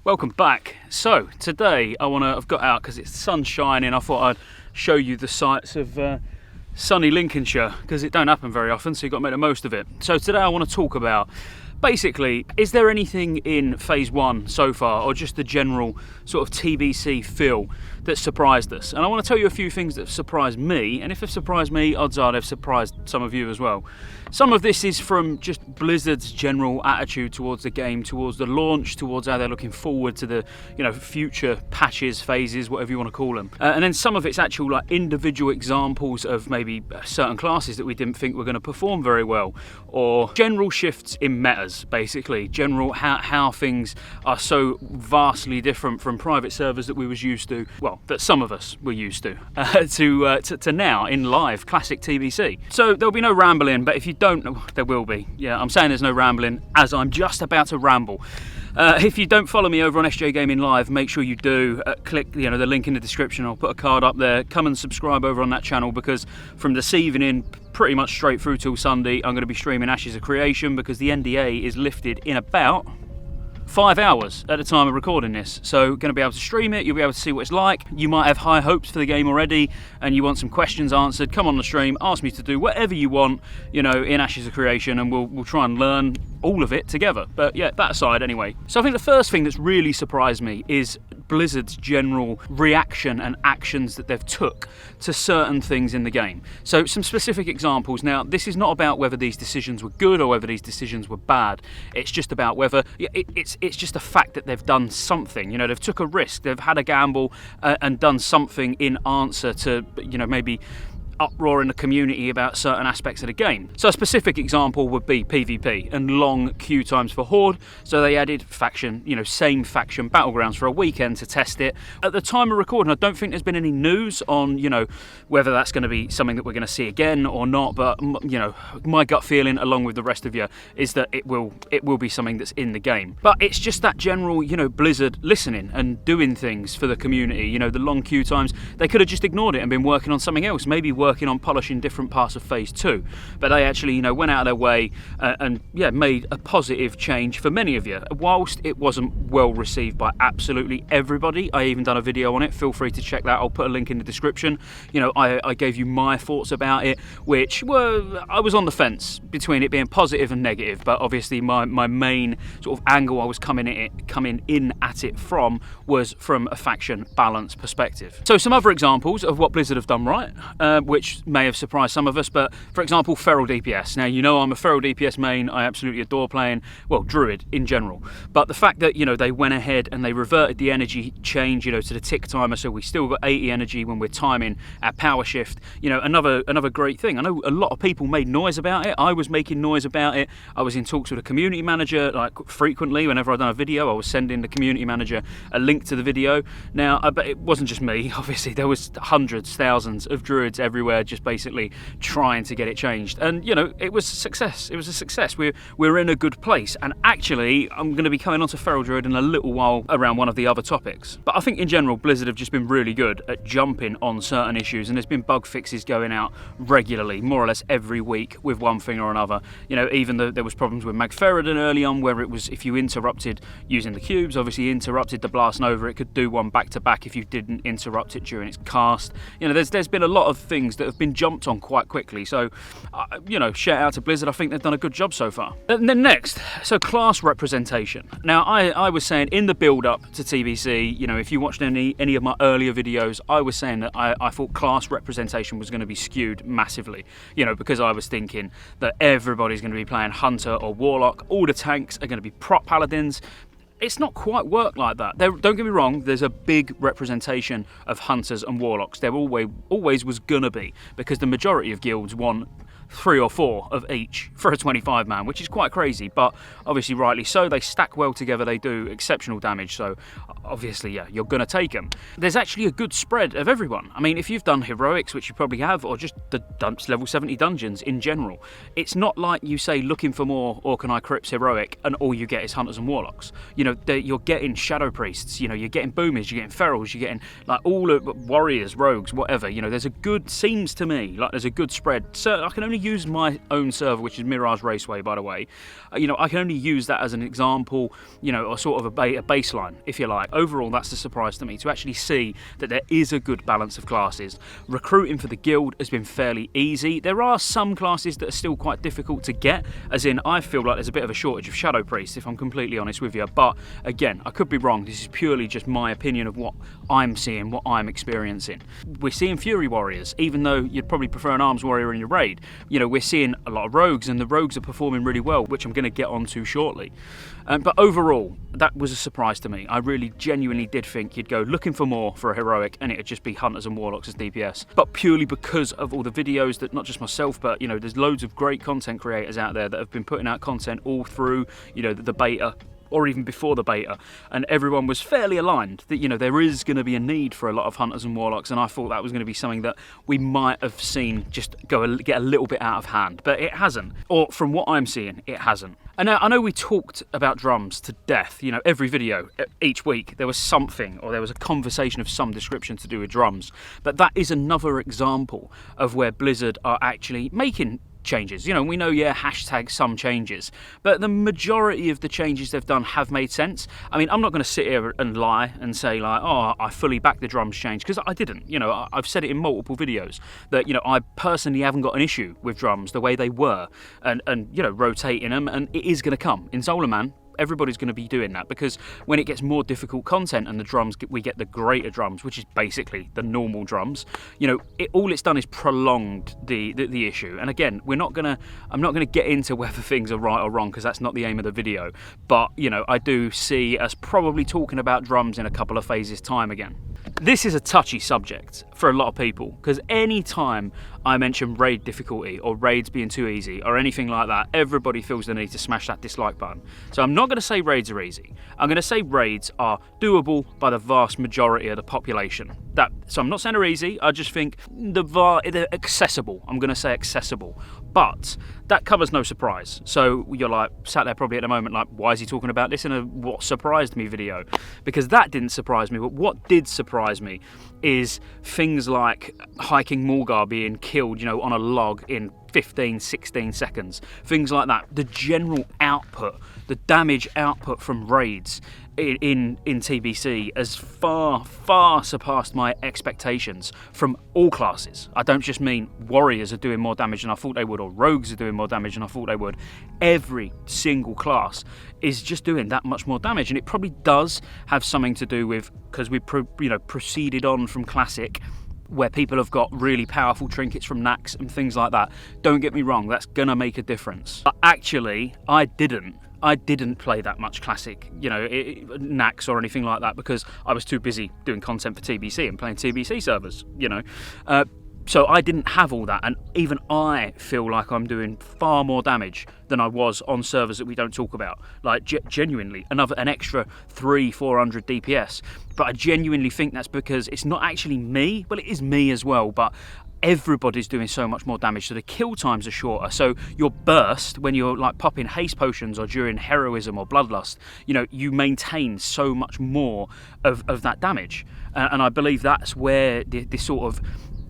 Welcome back. So today I've got out because it's sun shining. I thought I'd show you the sights of sunny Lincolnshire because it don't happen very often, so you've got to make the most of it. So today I want to talk about basically, is there anything in phase one so far, or just the general sort of TBC feel that surprised us? And I want to tell you a few things that have surprised me, and if they've surprised me, odds are they've surprised some of you as well. Some of this is from just Blizzard's general attitude towards the game, towards the launch, towards how they're looking forward to the future patches, phases, whatever you want to call them. And then some of it's actual like individual examples of maybe certain classes that we didn't think were going to perform very well, or general shifts in metas, basically. General how things are so vastly different from private servers that we was used to, well, that some of us were used to now in live Classic TBC. So there'll be no rambling, but if you don't, there will be. Yeah, I'm saying there's no rambling as I'm just about to ramble. If you don't follow me over on SJ Gaming Live, make sure you do. Click the link in the description. I'll put a card up there. Come and subscribe over on that channel, because from this evening pretty much straight through till Sunday I'm going to be streaming Ashes of Creation, because the NDA is lifted in about 5 hours at the time of recording this. So going to be able to stream it, you'll be able to see what it's like. You might have high hopes for the game already and you want some questions answered. Come on the stream, ask me to do whatever you want, in Ashes of Creation, and we'll try and learn all of it together. But yeah, that aside anyway. So I think the first thing that's really surprised me is Blizzard's general reaction and actions that they've took to certain things in the game. So some specific examples. Now, this is not about whether these decisions were good or whether these decisions were bad. It's just about whether it's just a fact that they've done something. They've took a risk, they've had a gamble and done something in answer to maybe uproar in the community about certain aspects of the game. So a specific example would be PvP and long queue times for Horde. So they added faction, same faction battlegrounds for a weekend to test it. At the time of recording, I don't think there's been any news on, whether that's going to be something that we're going to see again or not. But, my gut feeling, along with the rest of you, is that it will be something that's in the game. But it's just that general, Blizzard listening and doing things for the community. The long queue times, they could have just ignored it and been working on something else, maybe working on polishing different parts of phase 2, but they actually went out of their way and made a positive change for many of you. Whilst it wasn't well received by absolutely everybody, I even done a video on it, feel free to check that, I'll put a link in the description. I gave you my thoughts about it, which were, I was on the fence between it being positive and negative, but obviously my main sort of angle I was coming in at it from was from a faction balance perspective. So some other examples of what Blizzard have done right, which may have surprised some of us, but for example, Feral DPS. Now, I'm a Feral DPS main, I absolutely adore playing, well, Druid in general, but the fact that, they went ahead and they reverted the energy change, to the tick timer, so we still got 80 energy when we're timing our power shift, another great thing. I know a lot of people made noise about it, I was making noise about it, I was in talks with a community manager, like frequently, whenever I'd done a video, I was sending the community manager a link to the video. Now, but it wasn't just me, obviously, there was hundreds, thousands of Druids everywhere, just basically trying to get it changed, and it was a success. It was a success. We're in a good place, and actually I'm going to be coming on to Feral Druid in a little while around one of the other topics. But I think in general Blizzard have just been really good at jumping on certain issues, and there's been bug fixes going out regularly, more or less every week, with one thing or another. Even though there was problems with Magferrodon early on, where it was, if you interrupted using the cubes, obviously interrupted the Blast Nova, it could do one back to back if you didn't interrupt it during its cast. There's been a lot of things that have been jumped on quite quickly, so shout out to Blizzard. I think they've done a good job so far. And then next, so class representation. Now, I was saying in the build-up to TBC, if you watched any of my earlier videos, I was saying that I thought class representation was going to be skewed massively, because I was thinking that everybody's going to be playing Hunter or Warlock, all the tanks are going to be prop paladins. It's not quite worked like that. Don't get me wrong, there's a big representation of Hunters and Warlocks. There always was gonna be, because the majority of guilds want 3 or 4 of each for a 25 man, which is quite crazy, but obviously rightly so. They stack well together, they do exceptional damage, so obviously, yeah, you're gonna take them. There's actually a good spread of everyone. I mean, if you've done heroics, which you probably have, or just the level 70 dungeons in general, it's not like you say looking for more Orkanai Crypts heroic and all you get is Hunters and Warlocks. You're getting Shadow Priests, you're getting Boomers, you're getting Ferals, you're getting like all of Warriors, Rogues, whatever. There's a good, seems to me like there's a good spread. So I can only only use my own server, which is Mirage Raceway, by the way. I can only use that as an example, or sort of a baseline, if you like. Overall, that's a surprise to me, to actually see that there is a good balance of classes. Recruiting for the guild has been fairly easy. There are some classes that are still quite difficult to get, as in I feel like there's a bit of a shortage of Shadow Priests, if I'm completely honest with you. But again, I could be wrong. This is purely just my opinion of what I'm seeing, what I'm experiencing. We're seeing Fury Warriors, even though you'd probably prefer an Arms Warrior in your raid. We're seeing a lot of Rogues, and the Rogues are performing really well, which I'm going to get onto shortly. But overall, that was a surprise to me. I really genuinely did think you'd go looking for more for a heroic, and it'd just be Hunters and Warlocks as DPS. But purely because of all the videos that, not just myself, but there's loads of great content creators out there that have been putting out content all through the beta, or even before the beta, and everyone was fairly aligned that there is going to be a need for a lot of Hunters and Warlocks, and I thought that was going to be something that we might have seen just get a little bit out of hand, but it hasn't, or from what I'm seeing, it hasn't. And I know we talked about drums to death, every video, each week, there was something, or there was a conversation of some description to do with drums, but that is another example of where Blizzard are actually making changes. We know, hashtag some changes, but the majority of the changes they've done have made sense. I mean, I'm not going to sit here and lie and say like, oh, I fully back the drums change, because I didn't. I've said it in multiple videos that, I personally haven't got an issue with drums the way they were, and rotating them, and it is going to come. In Zola Man, everybody's going to be doing that, because when it gets more difficult content and the drums, we get the greater drums, which is basically the normal drums. All it's done is prolonged the issue. And again, I'm not going to get into whether things are right or wrong, because that's not the aim of the video. But I do see us probably talking about drums in a couple of phases time again. This is a touchy subject for a lot of people, because any time I mention raid difficulty or raids being too easy or anything like that, everybody feels the need to smash that dislike button. So I'm not going to say raids are easy. I'm going to say raids are doable by the vast majority of the population. So I'm not saying they're easy, I just think they're accessible. I'm going to say accessible. But that covers no surprise. So you're like sat there probably at the moment like, why is he talking about this in a what surprised me video? Because that didn't surprise me, but what did surprise me is things like Hiking Mulgar being killed, on a log in 15, 16 seconds. Things like that. The general output, the damage output from raids in TBC has far surpassed my expectations from all classes. I don't just mean warriors are doing more damage than I thought they would, or rogues are doing more damage than I thought they would. Every single class is just doing that much more damage, and it probably does have something to do with, because we proceeded on from Classic, where people have got really powerful trinkets from Nax and things like that. Don't get me wrong, that's gonna make a difference. But actually, I didn't play that much Classic, Nax or anything like that, because I was too busy doing content for TBC and playing TBC servers, So I didn't have all that, and even I feel like I'm doing far more damage than I was on servers that we don't talk about. Like, genuinely, an extra 300-400 DPS. But I genuinely think that's because it's not actually me. Well, it is me as well, but everybody's doing so much more damage, so the kill times are shorter. So your burst, when you're like popping haste potions or during heroism or bloodlust, you maintain so much more of that damage. And I believe that's where this sort of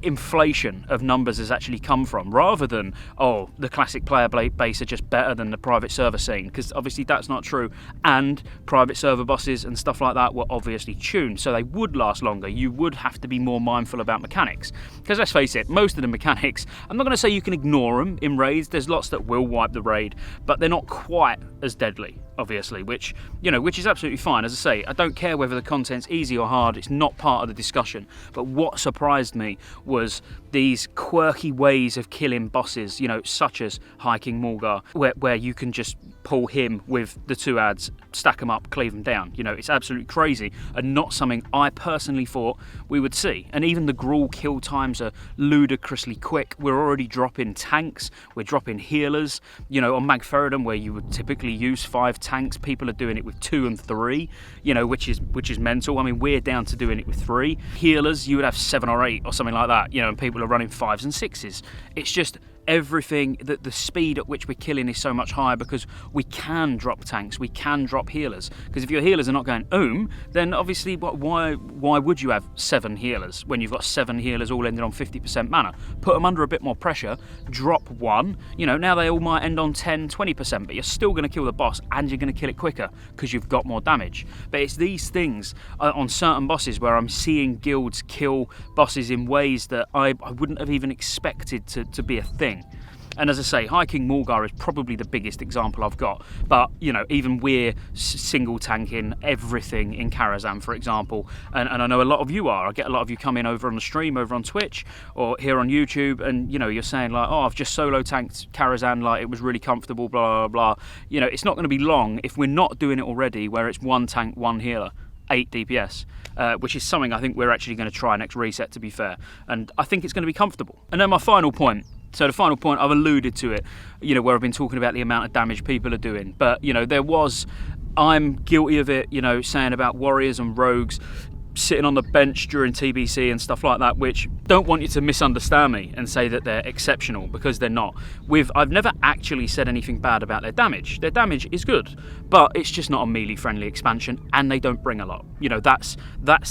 inflation of numbers has actually come from, rather than, oh, the Classic player base are just better than the private server scene, because obviously that's not true. And private server bosses and stuff like that were obviously tuned, so they would last longer. You would have to be more mindful about mechanics, because let's face it, most of the mechanics, I'm not going to say you can ignore them in raids. There's lots that will wipe the raid, but they're not quite as deadly, obviously, which is absolutely fine. As I say, I don't care whether the content's easy or hard, it's not part of the discussion. But what surprised me was these quirky ways of killing bosses, such as Hiking Mulgar, where you can just pull him with the 2 adds, stack them up, cleave them down. It's absolutely crazy, and not something I personally thought we would see. And even the Gruul kill times are ludicrously quick. We're already dropping tanks, we're dropping healers. On Magferrodon, where you would typically use 5 tanks, people are doing it with 2 and 3, which is mental. I mean, we're down to doing it with 3. Healers, you would have 7 or 8 or something like that, and people are running 5s and 6s. It's just everything, that the speed at which we're killing is so much higher because we can drop tanks, we can drop healers. Because if your healers are not going then obviously why would you have 7 healers when you've got 7 healers all ending on 50% mana? Put them under a bit more pressure, drop 1, you know, now they all might end on 10, 20%, but you're still going to kill the boss and you're going to kill it quicker because you've got more damage. But it's these things on certain bosses where I'm seeing guilds kill bosses in ways that I wouldn't have even expected to be a thing. And as I say, High King Mulgar is probably the biggest example I've got. But, you know, even we're single tanking everything in Karazhan, for example. And I know a lot of you are. I get a lot of you come in over on the stream, over on Twitch, or here on YouTube, and, you know, you're saying, like, oh, I've just solo tanked Karazhan, like, it was really comfortable, blah, blah, blah. You know, it's not going to be long if we're not doing it already, where it's 1 tank, 1 healer, 8 DPS, which is something I think we're actually going to try next reset, to be fair. And I think it's going to be comfortable. And then my final point. So the final point, I've alluded to it, you know, where I've been talking about the amount of damage people are doing. But, you know, I'm guilty of it, you know, saying about warriors and rogues sitting on the bench during TBC and stuff like that, which don't want you to misunderstand me and say that they're exceptional, because they're not. I've never actually said anything bad about their damage. Their damage is good, but it's just not a melee friendly expansion, and they don't bring a lot. You know, that's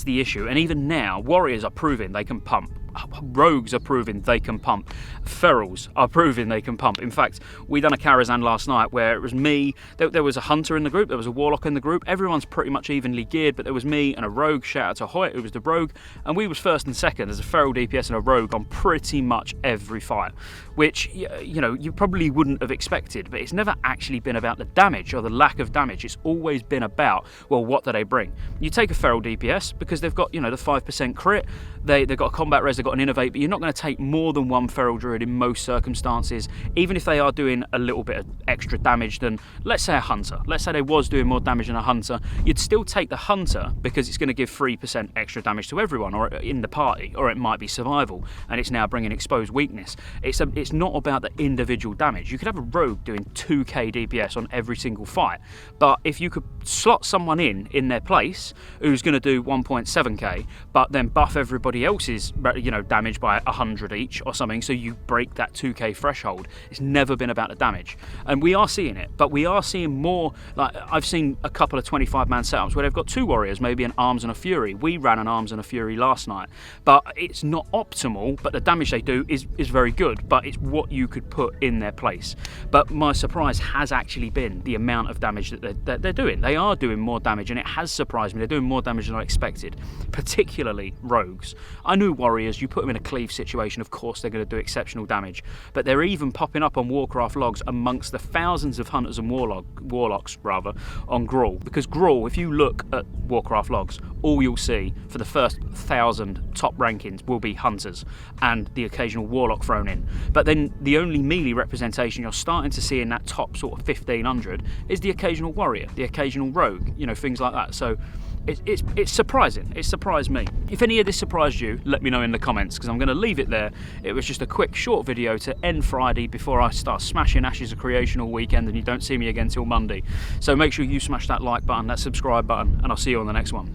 the issue. And even now, warriors are proving they can pump. Rogues are proving they can pump. Ferals are proving they can pump. In fact, we done a Karazhan last night where it was me, there was a hunter in the group, there was a warlock in the group, everyone's pretty much evenly geared, but there was me and a rogue. Shout out to Hoyt, who was the rogue, and we was first and second as a feral DPS and a rogue on pretty much every fight, which, you know, you probably wouldn't have expected. But it's never actually been about the damage or the lack of damage. It's always been about, well, what do they bring? You take a feral DPS because they've got, you know, the 5% crit, they've got a combat res, they've got an innovate, but you're not going to take more than 1 feral druid in most circumstances, even if they are doing a little bit of extra damage than, let's say, a hunter. Let's say they was doing more damage than a hunter. You'd still take the hunter because it's going to give 3% extra damage to everyone or in the party, or it might be survival, and it's now bringing exposed weakness. It's not about the individual damage. You could have a rogue doing 2k DPS on every single fight, but if you could slot someone in their place who's going to do 1.7k, but then buff everybody else's, you know, damage by 100 each or something, so you break that 2k threshold. It's never been about the damage, and we are seeing it, but we are seeing more. Like, I've seen a couple of 25-man setups where they've got 2 warriors, maybe an arms and a fury. We ran an arms and a fury last night, but it's not optimal, but the damage they do is very good, but it's what you could put in their place. But my surprise has actually been the amount of damage that they're doing. They are doing more damage, and it has surprised me. They're doing more damage than I expected, particularly rogues. I knew warriors, you put them in a cleave situation, of course they're going to do exceptional damage, but they're even popping up on warcraft logs amongst the thousands of hunters and warlocks on Gruul. Because Gruul, if you look at warcraft logs, all you'll see for the first 1,000 top rankings will be hunters and the occasional warlock thrown in. But then the only melee representation you're starting to see in that top sort of 1,500 is the occasional warrior, the occasional rogue, you know, things like that. So it's surprising. It surprised me. If any of this surprised you, let me know in the comments, because I'm going to leave it there. It was just a quick short video to end Friday before I start smashing Ashes of Creation all weekend and you don't see me again till Monday. So make sure you smash that like button, that subscribe button, and I'll see you on the next one.